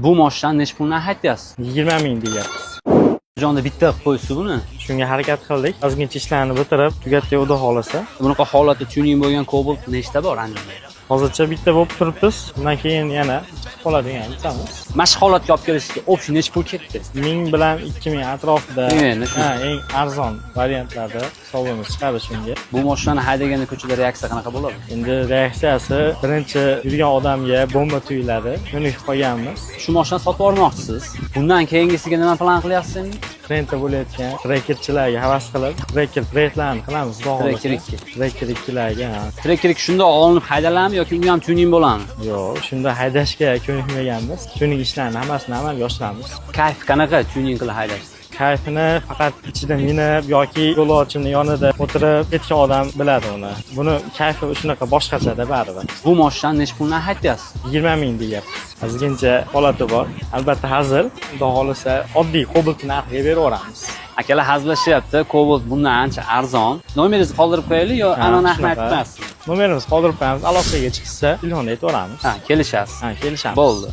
Bu mashinani necha puldan haydayapsiz? 20 ming deyapmiz. Jonda bitta qilib qo'ysiz buni. Shunga harakat qildik. Ozgincha ishlarni bitirib, tugatdik xudo xolasa. Bunaqa holatda tuning bo'lgan Cobalt nechta bor Andijonda? Hozircha bitta bo'lib turibmiz. Undan keyin yana qoladigan bitamiz. Mana shu holatga olib kelishga общий necha pul ketdi? 1000 bilan 2000 atrofida. Endi shu. Eng arzon variantlarda hisobimiz chiqadi shunga. Bu mashinani haydaganda ko'chada reaksiya qanaqa bo'ladi? Endi reaksiyasi birinchi yurgan odamga bomba tuyuladi. Buni qo'yganmiz. Shu mashinani sotib olmoqchisiz. Bundan keyingisiga nima plan qilyapsiz endi? Trendda bo'layotgan trekerchilarga havas qilib, treker trendlarni qilamiz. Treker 2. Treker 2larga. Treker 2 shunda olinib haydaladimi yoki u ham tuning bo'ladimi? Yo'q, shunda haydashga ko'nikmaganmiz. Tuning ishlarni hammasini amalga oshiramiz. Kayf qanaqa tuning qilib haydash? Kayfini faqat ichida minib yoki yo'lovchini yonida o'tirib ketgan odam biladi uni. Buni kayfi shunaqa boshqachada baribir. Bu mashinani necha puldan haydayapsiz? 20 ming deyapmiz. Ozgincha holati bor. Albatta hazil. Xudo xolasa oddiy Cobalt narxiga beraveramiz. Akalar hazillashyapti. Cobalt bundan ancha arzon. Nomeringizni qoldirib qo'yaylik yo anonimni aytmasizmi? Nomerimizni qoldirib qo'yamiz. Aloqaga chiqsa telefon aytaveramiz. Ha, kelishasiz. Ha, kelishamiz. Bo'ldi.